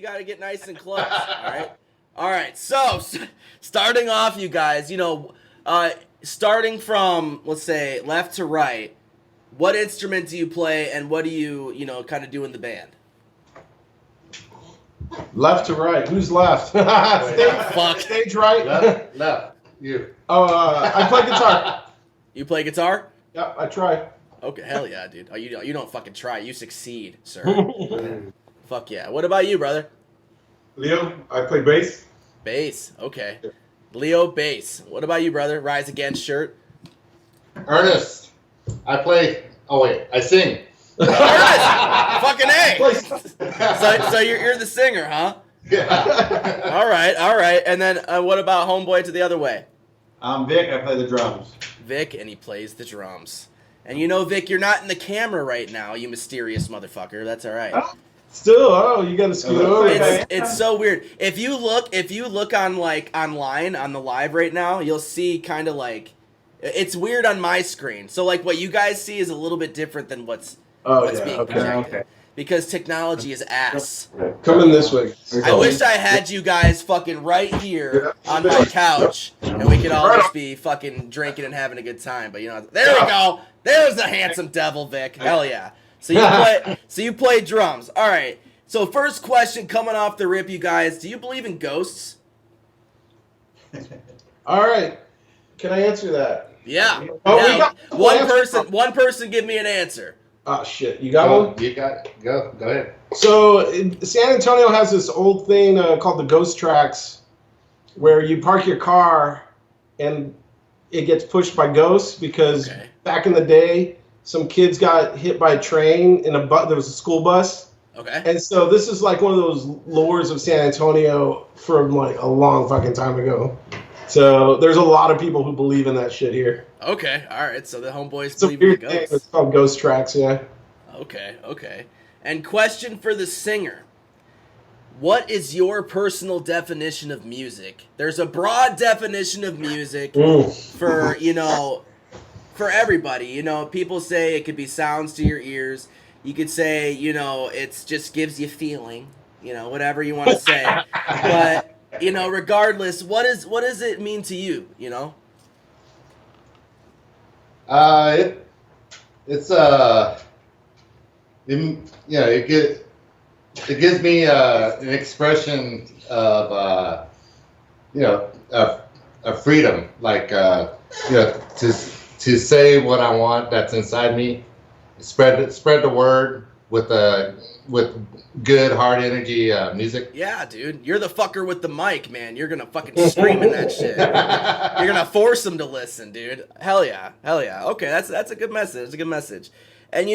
you got to get nice and close. All right. So starting off, you guys, starting from, let's say, left to right, what instrument do you play and what do you kind of do in the band? Left to right. Who's left? Stage right. Left. You. Oh, I play guitar. You play guitar? Yeah, I try. Okay, hell yeah, dude. Oh, you don't fucking try. You succeed, sir. Fuck yeah. What about you, brother? Leo, I play bass. Bass. Okay. Leo, bass. What about you, brother? Rise Against shirt. Ernest, I play. Oh wait, I sing. Ernest! Fucking A! So you're the singer, huh? Yeah. All right. And then what about homeboy to the other way? I'm Vic. I play the drums. Vic, and he plays the drums. And Vic, you're not in the camera right now, you mysterious motherfucker. That's all right. Still, you gotta scoot over. It's so weird. If you look on online on the live right now, you'll see kind of like it's weird on my screen. So like what you guys see is a little bit different than what's being projected. Okay. Because technology is ass. Come in this way. I wish I had you guys fucking right here on my couch, and we could all just be fucking drinking and having a good time. But there we go. There's the handsome devil, Vic. Hell yeah. So you play drums. All right. So first question coming off the rip, you guys. Do you believe in ghosts? All right. Can I answer that? Yeah. Oh, One person give me an answer. Oh shit! You got one? You got it. Go ahead. So San Antonio has this old thing called the ghost tracks, where you park your car and it gets pushed by ghosts because back in the day, some kids got hit by a train in there was a school bus. Okay. And so this is like one of those lures of San Antonio from like a long fucking time ago. So there's a lot of people who believe in that shit here. Okay, all right. So the homeboys It's a believe in the weird thing. ghosts. It's called ghost tracks, yeah. Okay. And question for the singer. What is your personal definition of music? There's a broad definition of music for everybody. People say it could be sounds to your ears. You could say, it just gives you feeling, whatever you want to say. But, regardless, what does it mean to you, It gives me an expression of freedom, like to say what I want that's inside me, spread the word with good hard energy music. Yeah, dude, you're the fucker with the mic, man. You're gonna fucking scream in that shit. You're gonna force them to listen, dude. Hell yeah. Okay, that's a good message. It's a good message. And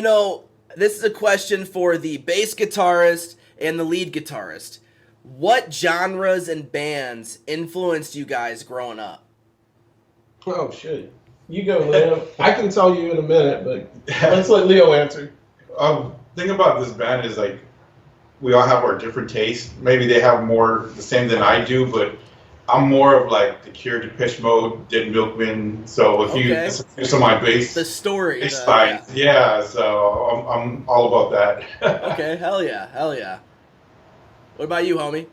this is a question for the bass guitarist and the lead guitarist. What genres and bands influenced you guys growing up? Oh, shit. You go, Leo. I can tell you in a minute, but let's let Leo answer. Thing about this band is like we all have our different tastes. Maybe they have more the same than I do, but I'm more of like the Cure, Depeche Mode, Dead Milkmen. So if you listen to some of my bass, the story, yeah. So I'm all about that. Okay, hell yeah. What about you, homie?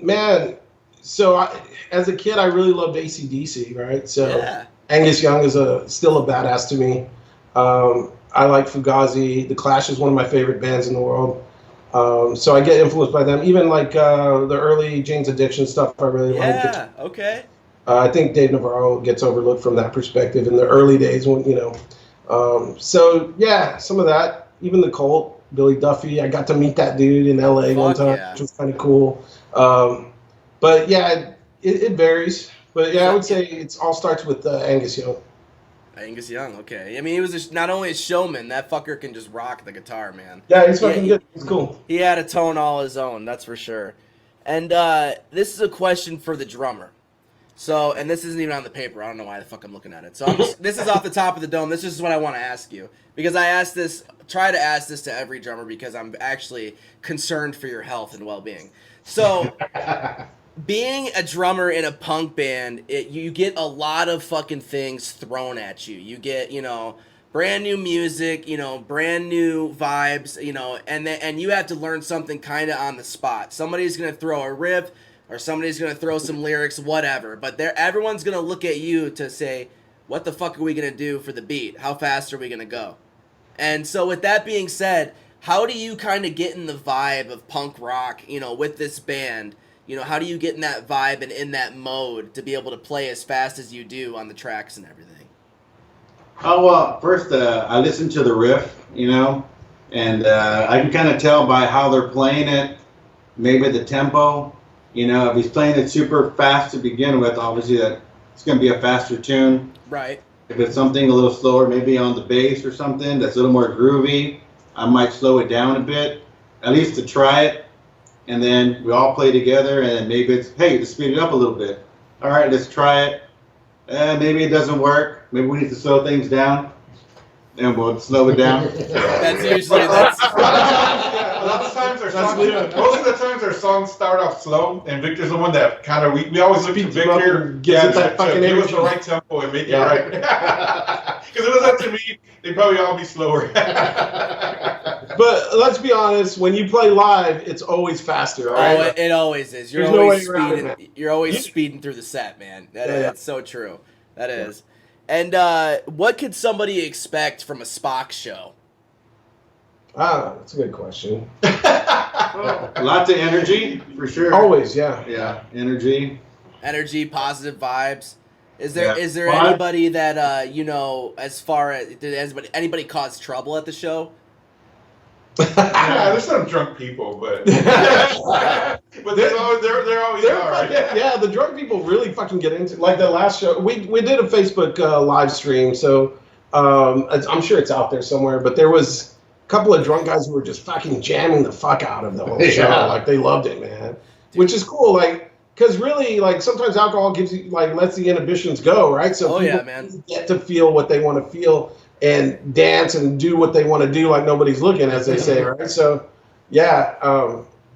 Man, so as a kid, I really loved AC/DC, right? So yeah. Angus Young is still a badass to me. I like Fugazi. The Clash is one of my favorite bands in the world. So I get influenced by them. Even like the early Jane's Addiction stuff, I really like. Yeah, okay. I think Dave Navarro gets overlooked from that perspective in the early days when, So yeah, some of that. Even the Cult, Billy Duffy. I got to meet that dude in LA one time, which was kind of cool. But yeah, it varies. But yeah, I would say it all starts with Angus Young. Angus Young, okay. I mean, he was not only a showman, that fucker can just rock the guitar, man. Yeah, he's fucking good. He's cool. He had a tone all his own, that's for sure. And this is a question for the drummer. So, and this isn't even on the paper. I don't know why the fuck I'm looking at it. So this is off the top of the dome. This is what I want to ask you. Because try to ask this to every drummer because I'm actually concerned for your health and well-being. So, being a drummer in a punk band, you get a lot of fucking things thrown at you. You get, brand new music, you know, brand new vibes, you know, and you have to learn something kind of on the spot. Somebody's gonna throw a riff, or somebody's gonna throw some lyrics, whatever. But everyone's gonna look at you to say, what the fuck are we gonna do for the beat? How fast are we gonna go? And so with that being said, how do you kind of get in the vibe of punk rock, you know, with this band? You know, how do you get in that vibe and in that mode to be able to play as fast as you do on the tracks and everything? Oh, well, first, I listen to the riff, you know, and I can kind of tell by how they're playing it, maybe the tempo. You know, if he's playing it super fast to begin with, obviously that it's going to be a faster tune. Right. If it's something a little slower, maybe on the bass or something that's a little more groovy, I might slow it down a bit, at least to try it. And then we all play together, and then maybe it's, hey, let's speed it up a little bit. All right, let's try it. Maybe it doesn't work. Maybe we need to slow things down, and we'll slow it down. That's usually A lot of times most of the times our songs start off slow, and Victor's the one that kind of we always look to Victor, give us the right tempo and make it right. Because if it was up to me, they'd probably all be slower. But let's be honest, when you play live, it's always faster, right? Oh, it always is. You're There's no always way around speeding. it. You're always speeding through the set, man. That's so true. That is. And what could somebody expect from a SPOCK show? That's a good question. Lots of energy, for sure. Always, yeah. Yeah, energy. Energy, positive vibes. Is there Well, anybody that you know, as far as did anybody cause trouble at the show? Yeah, there's some drunk people, but there always are. Yeah, the drunk people really fucking get into, like the last show. We did a Facebook live stream, so I'm sure it's out there somewhere. But there was a couple of drunk guys who were just fucking jamming the fuck out of the whole show. Like they loved it, man. Which is cool, like. Because really, like, sometimes alcohol gives you, like, lets the inhibitions go, right? So people get to feel what they want to feel and dance and do what they want to do like nobody's looking, as they say, right? So, yeah.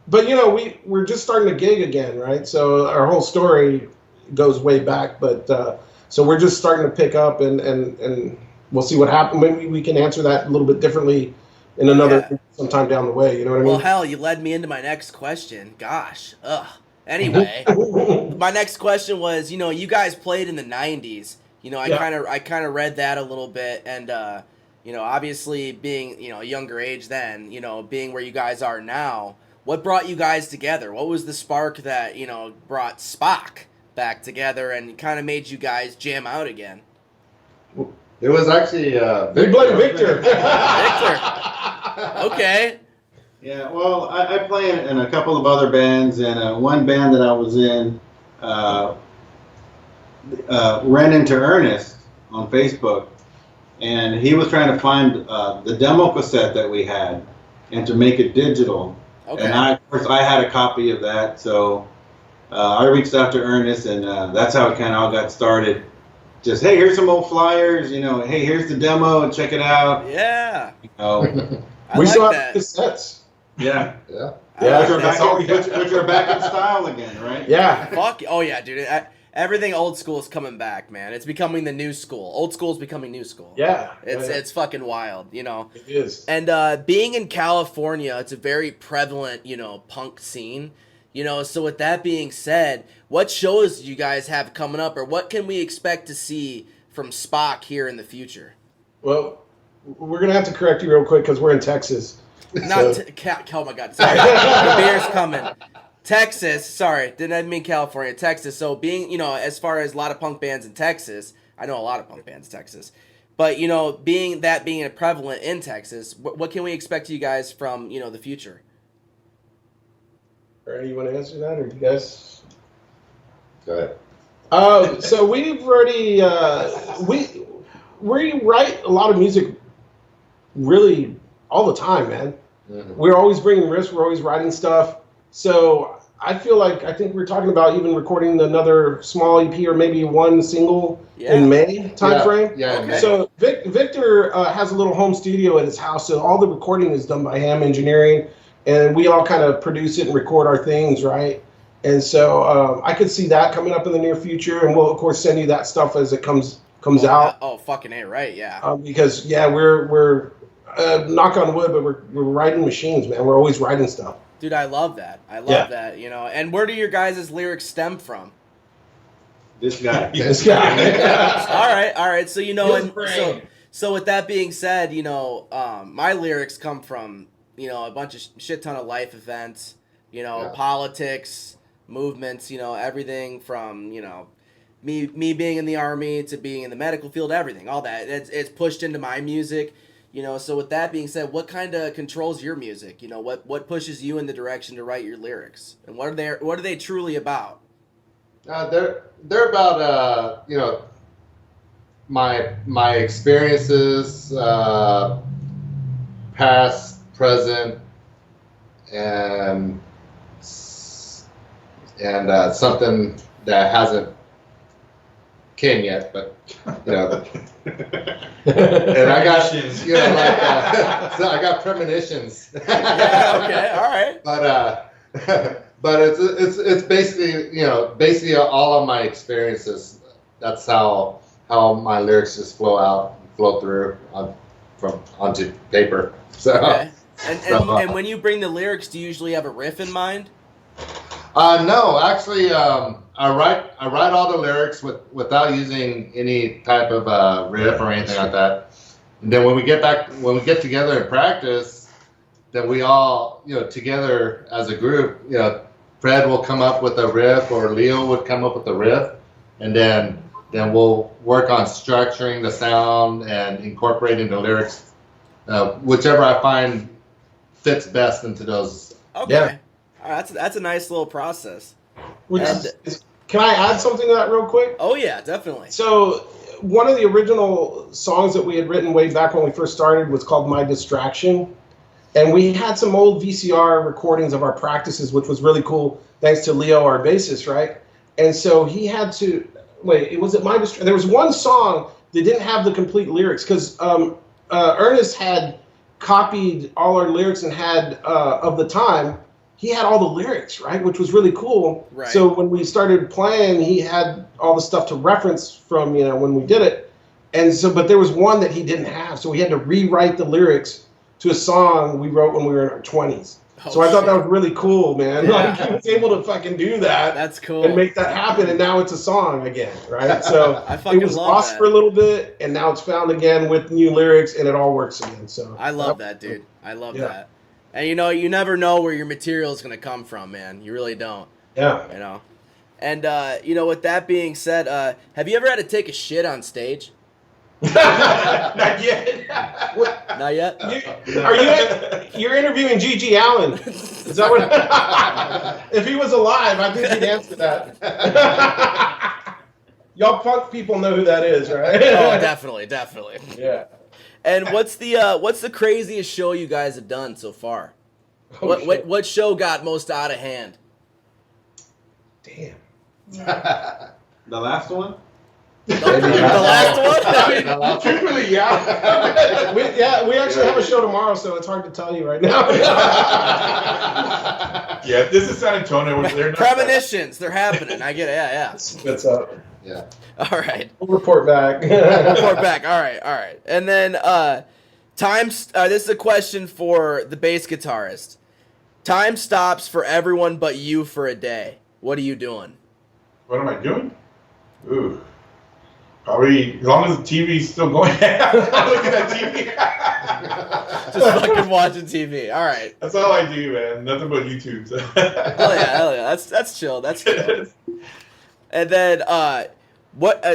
But, you know, we're just starting to gig again, right? So our whole story goes way back. But so we're just starting to pick up, and we'll see what happens. Maybe we can answer that a little bit differently in another sometime down the way. You know what I mean? Well, hell, you led me into my next question. Gosh. Ugh. Anyway, my next question was, you know, you guys played in the 90s. You know, I kind of read that a little bit, and you know, obviously being, you know, a younger age then, you know, being where you guys are now, what brought you guys together? What was the spark that, you know, brought SPOCK back together and kind of made you guys jam out again? It was actually We blame Victor. Victor. Okay. Yeah, well, I play in a couple of other bands, and one band that I was in ran into Ernest on Facebook, and he was trying to find the demo cassette that we had and to make it digital. Okay. And of course, I had a copy of that, so I reached out to Ernest, and that's how it kind of all got started. Just, hey, here's some old flyers, you know, hey, here's the demo, check it out. Yeah. You know, We like still that. have cassettes. yeah. Yeah. Which are back in style again, right? Yeah. Fuck. Oh, yeah, dude. Everything old school is coming back, man. It's becoming the new school. Old school is becoming new school. Yeah. It's fucking wild, you know. It is. And being in California, it's a very prevalent, you know, punk scene. You know, so with that being said, what shows do you guys have coming up, or what can we expect to see from SPOCK here in the future? Well, we're going to have to correct you real quick because we're in Texas. Not oh my god, sorry. The beer's coming. Texas, sorry, didn't mean California, Texas. So being, you know, as far as a lot of punk bands in Texas, I know a lot of punk bands in Texas, but, you know, being a prevalent in Texas, what can we expect you guys from, you know, the future? Alright, you want to answer that, or do you guys? Go ahead. So we've already we write a lot of music really all the time, man. Mm-hmm. We're always bringing riffs. We're always writing stuff. So I think we're talking about even recording another small EP or maybe one single in May timeframe. Yeah. Okay. So Victor has a little home studio at his house, so all the recording is done by him, engineering, and we all kind of produce it and record our things, right? And so I could see that coming up in the near future, and we'll of course send you that stuff as it comes comes out. Oh, fucking A, right? Yeah. Because we're knock on wood, but we're writing machines, man. We're always writing stuff. Dude, I love that. I love that. You know, and where do your guys' lyrics stem from? This guy. This guy. All right. So, you know, and so with that being said, you know, my lyrics come from, you know, a bunch of shit ton of life events, you know, politics, movements, you know, everything from, you know, me being in the army to being in the medical field, everything, all that. It's pushed into my music, you know. So with that being said, what kind of controls your music? You know, what pushes you in the direction to write your lyrics, and what are they truly about? They're about you know, my experiences, past, present, and something that hasn't came yet, but you know. And I got, you know, like so I got premonitions. Yeah, okay, all right. But it's basically, you know, all of my experiences. That's how my lyrics just flow through onto paper. So. Okay. And when you bring the lyrics, do you usually have a riff in mind? No, actually, I write all the lyrics without using any type of riff or anything like that. And then when we get together and practice, then we all, you know, together as a group, you know, Fred will come up with a riff or Leo would come up with a riff, and then we'll work on structuring the sound and incorporating the lyrics, whichever I find fits best into those. Okay. Yeah. All right, that's a nice little process. Can I add something to that real quick? Oh yeah, definitely. So one of the original songs that we had written way back when we first started was called My Distraction. And we had some old VCR recordings of our practices, which was really cool, thanks to Leo, our bassist, right? And so he had to, there was one song that didn't have the complete lyrics, because Ernest had copied all our lyrics and had, of the time, he had all the lyrics, right? Which was really cool. Right. So when we started playing, he had all the stuff to reference from, you know, when we did it. And so, but there was one that he didn't have. So we had to rewrite the lyrics to a song we wrote when we were in our 20s. Oh, so I thought that was really cool, man. Yeah. Like, he was able to fucking do that. That's cool. And make that happen, and now it's a song again, right? So I fucking it was love lost that. for a little bit, and now it's found again with new lyrics, and it all works again. So I love that, dude. I love Yeah. that. And you know, you never know where your material is gonna come from, man. You really don't. Yeah. You know. And you know, with that being said, have you ever had to take a shit on stage? Not yet. Not yet. You're interviewing Gigi Allen? Is that what? If he was alive, I think he'd answer that. Y'all punk people know who that is, right? Oh, definitely. Yeah. And what's the craziest show you guys have done so far? Oh, What show got most out of hand? Damn. The last one? The last one? The last one. Truthfully, yeah. We actually have a show tomorrow, so it's hard to tell you right now. Yeah, this is San Antonio. They're not Premonitions, they're happening. I get it. Yeah. That's up. Yeah. All right. We'll report back. Report back. All right. And then this is a question for the bass guitarist. Time stops for everyone but you for a day. What are you doing? What am I doing? Ooh. Probably, as long as the TV's still going. I'm looking at TV. Just fucking watching TV. All right. That's all I do, man. Nothing but YouTube. So. Hell yeah. That's chill. That's chill. And then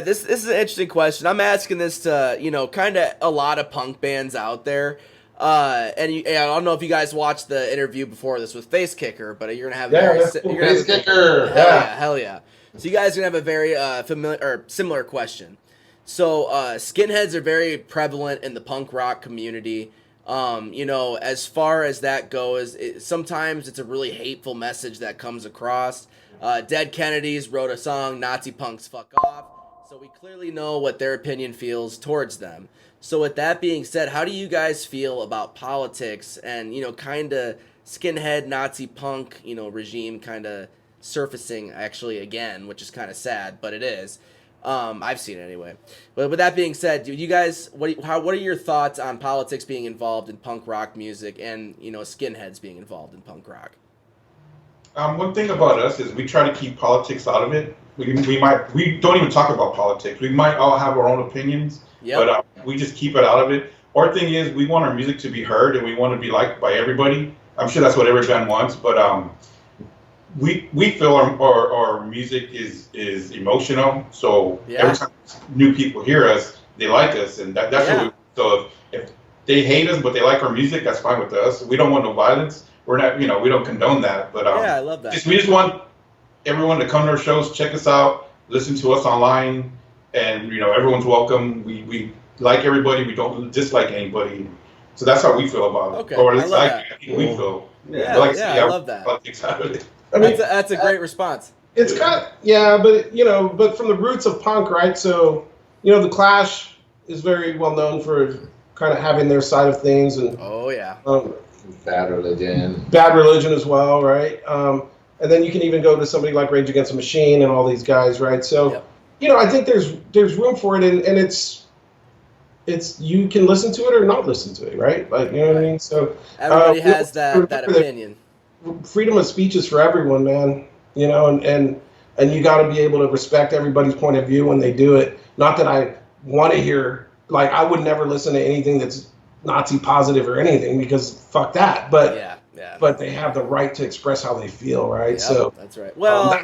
this is an interesting question. I'm asking this to, you know, kind of a lot of punk bands out there. And I don't know if you guys watched the interview before this with Face Kicker, but you're gonna have Face Kicker. Hell yeah. So you guys are gonna have a very familiar or similar question. So skinheads are very prevalent in the punk rock community. You know, as far as that goes, sometimes it's a really hateful message that comes across. Dead Kennedys wrote a song, Nazi Punks Fuck Off. So we clearly know what their opinion feels towards them. So with that being said, how do you guys feel about politics and, you know, kind of skinhead Nazi punk, you know, regime kind of surfacing actually again, which is kind of sad, but it is. I've seen it anyway. But with that being said, do you guys what are your thoughts on politics being involved in punk rock music and skinheads being involved in punk rock? One thing about us is we try to keep politics out of it. We don't even talk about politics. We might all have our own opinions, but we just keep it out of it. Our thing is we want our music to be heard and we want to be liked by everybody. I'm sure that's what every band wants, but we feel our music is emotional. So every time new people hear us, they like us, and that's what we. So if they hate us but they like our music, that's fine with us. We don't want no violence. We're not, we don't condone that. But I love that. We just want everyone to come to our shows, check us out, listen to us online, and everyone's welcome. We like everybody. We don't dislike anybody. So that's how we feel about it. Okay, or at least we feel. I love that. Politics out of it. I mean, that's a great response. It's kind of, but from the roots of punk, right? So, the Clash is very well known for kind of having their side of things, and Bad Religion. Bad Religion as well, right? And then you can even go to somebody like Rage Against the Machine and all these guys, right? So, I think there's room for it, and it's you can listen to it or not listen to it, right? Like, you know what I mean? So everybody has that opinion. Freedom of speech is for everyone, man. And you got to be able to respect everybody's point of view when they do it. Not that I want to hear, like, I would never listen to anything that's Nazi positive or anything, because fuck that. But but they have the right to express how they feel, right? So that's right. Well,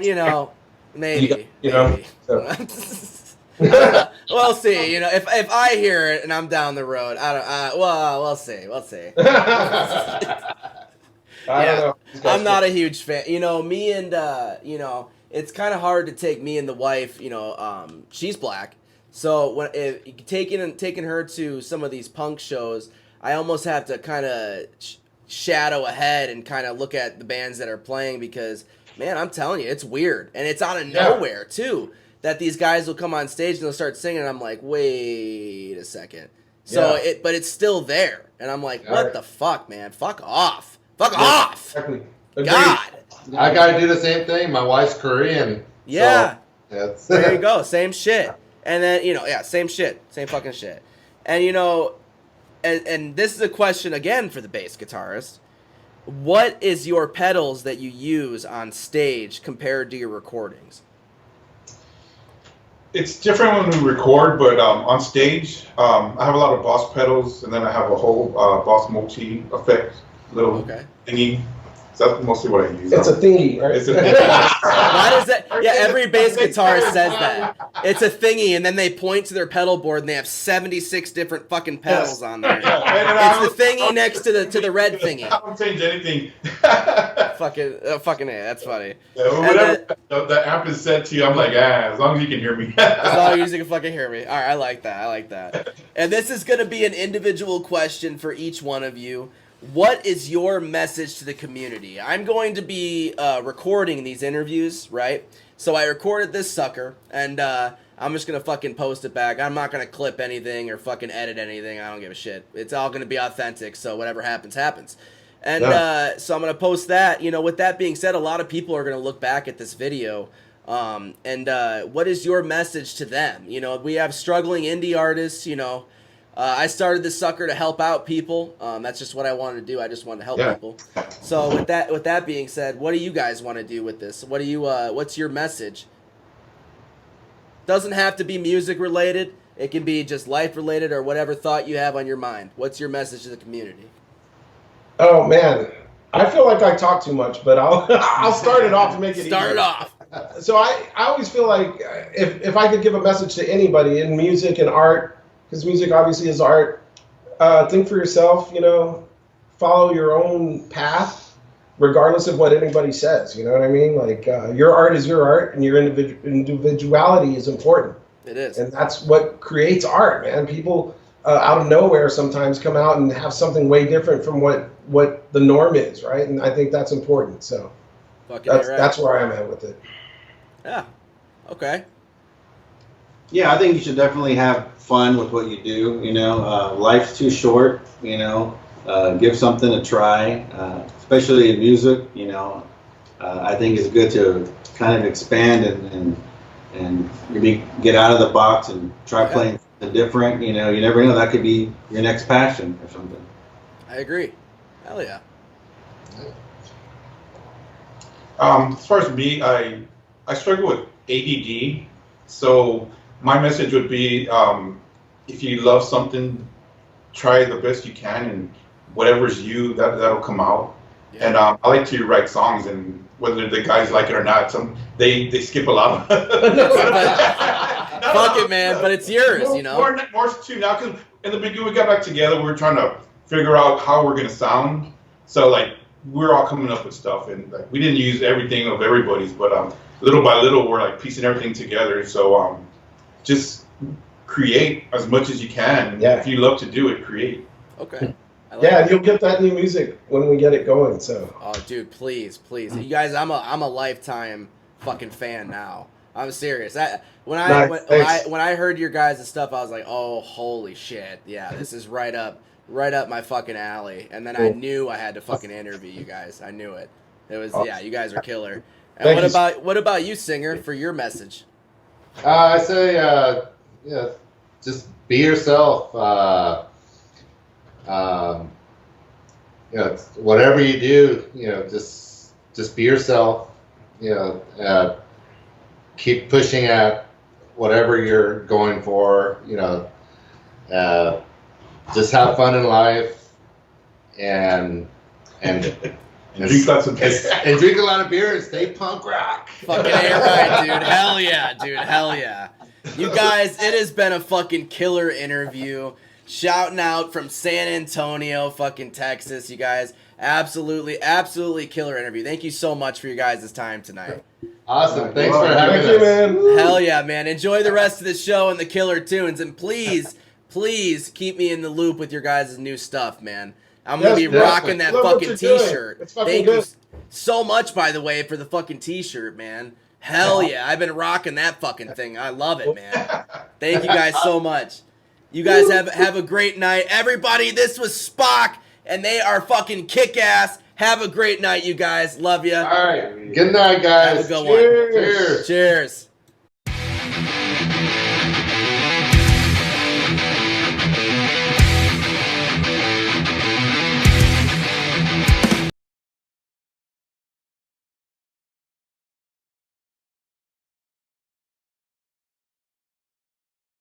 maybe. So. We'll see. If I hear it and I'm down the road, we'll see. We'll see. I don't know. I'm not a huge fan. Me and it's kind of hard to take me and the wife. She's black, so when taking her to some of these punk shows, I almost have to kind of shadow ahead and kind of look at the bands that are playing, because man, I'm telling you, it's weird, and it's out of nowhere too. That these guys will come on stage and they'll start singing, and I'm like, wait a second. So but it's still there, and I'm like, what the fuck, man? Fuck off. Fuck off! Exactly. God! I gotta do the same thing. My wife's Korean. Yeah. So there you go. Same shit. And then, same shit. Same fucking shit. And, and this is a question, again, for the bass guitarist. What is your pedals that you use on stage compared to your recordings? It's different when we record, but on stage, I have a lot of Boss pedals, and then I have a whole Boss multi effect little thingy. So that's mostly what I use. It's a thingy, right? It's a thingy. Why does that? Yeah, every bass guitarist says that. It's a thingy, and then they point to their pedal board, and they have 76 different fucking pedals on there. It's the thingy next to the red thingy. I don't change anything. fucking A, that's funny. Whatever the amp is set to, I'm like, as long as you can hear me. As long as you can fucking hear me. All right, I like that. And this is going to be an individual question for each one of you. What is your message to the community? I'm going to be recording these interviews, right? So I recorded this sucker, and I'm just going to fucking post it back. I'm not going to clip anything or fucking edit anything. I don't give a shit. It's all going to be authentic, so whatever happens, happens. And so I'm going to post that. With that being said, a lot of people are going to look back at this video. And what is your message to them? We have struggling indie artists, I started this sucker to help out people. That's just what I wanted to do. I just wanted to help people. So with that being said, what do you guys want to do with this? What's your message? Doesn't have to be music related. It can be just life related or whatever thought you have on your mind. What's your message to the community? Oh man, I feel like I talk too much, but I'll start it off to make it easier. Start it off. So I always feel like if I could give a message to anybody in music and art, because music obviously is art, think for yourself, follow your own path, regardless of what anybody says, you know what I mean? Like, your art is your art, and your individuality is important. It is. And that's what creates art, man. People out of nowhere sometimes come out and have something way different from what the norm is, right? And I think that's important, so that's where I'm at with it. Yeah, okay. Yeah, I think you should definitely have fun with what you do. Life's too short. Give something a try, especially in music. I think it's good to kind of expand and maybe get out of the box and try playing something different. You know, you never know, that could be your next passion or something. I agree. Hell yeah. As far as me, I struggle with ADD. So my message would be, if you love something, try the best you can, and whatever's you, that'll come out. Yeah. And I like to write songs, and whether the guys like it or not, they skip a lot. Fuck it, man. But it's yours, you know. More too now, because in the beginning we got back together, we were trying to figure out how we're gonna sound. So like we're all coming up with stuff, and like we didn't use everything of everybody's, but little by little we're like piecing everything together. So just create as much as you can. Yeah. If you love to do it, create. Okay. Yeah, you'll get that new music when we get it going. So. Oh, dude, please, you guys, I'm a lifetime fucking fan now. I'm serious. When I heard your guys' stuff, I was like, oh, holy shit, yeah, this is right up my fucking alley. And then I knew I had to fucking interview you guys. I knew it. It was you guys are killer. And what about you, Singer, for your message? I say, just be yourself. Whatever you do, just be yourself. Keep pushing at whatever you're going for. Just have fun in life, and drink lots of beer. And drink a lot of beer and stay punk rock. Fucking A right, dude. Hell yeah, dude. Hell yeah. You guys, it has been a fucking killer interview. Shouting out from San Antonio, fucking Texas, you guys. Absolutely killer interview. Thank you so much for your guys' time tonight. Awesome. Thanks for having us. Man. Hell yeah, man. Enjoy the rest of the show and the killer tunes. And please keep me in the loop with your guys' new stuff, man. I'm going to be rocking that fucking t-shirt. Thank you so much, by the way, for the fucking t-shirt, man. Hell yeah. I've been rocking that fucking thing. I love it, man. Thank you guys so much. You guys have a great night. Everybody, this was SPOCK, and they are fucking kick-ass. Have a great night, you guys. Love you. All right. Good night, guys. Have a good one. Cheers. Cheers.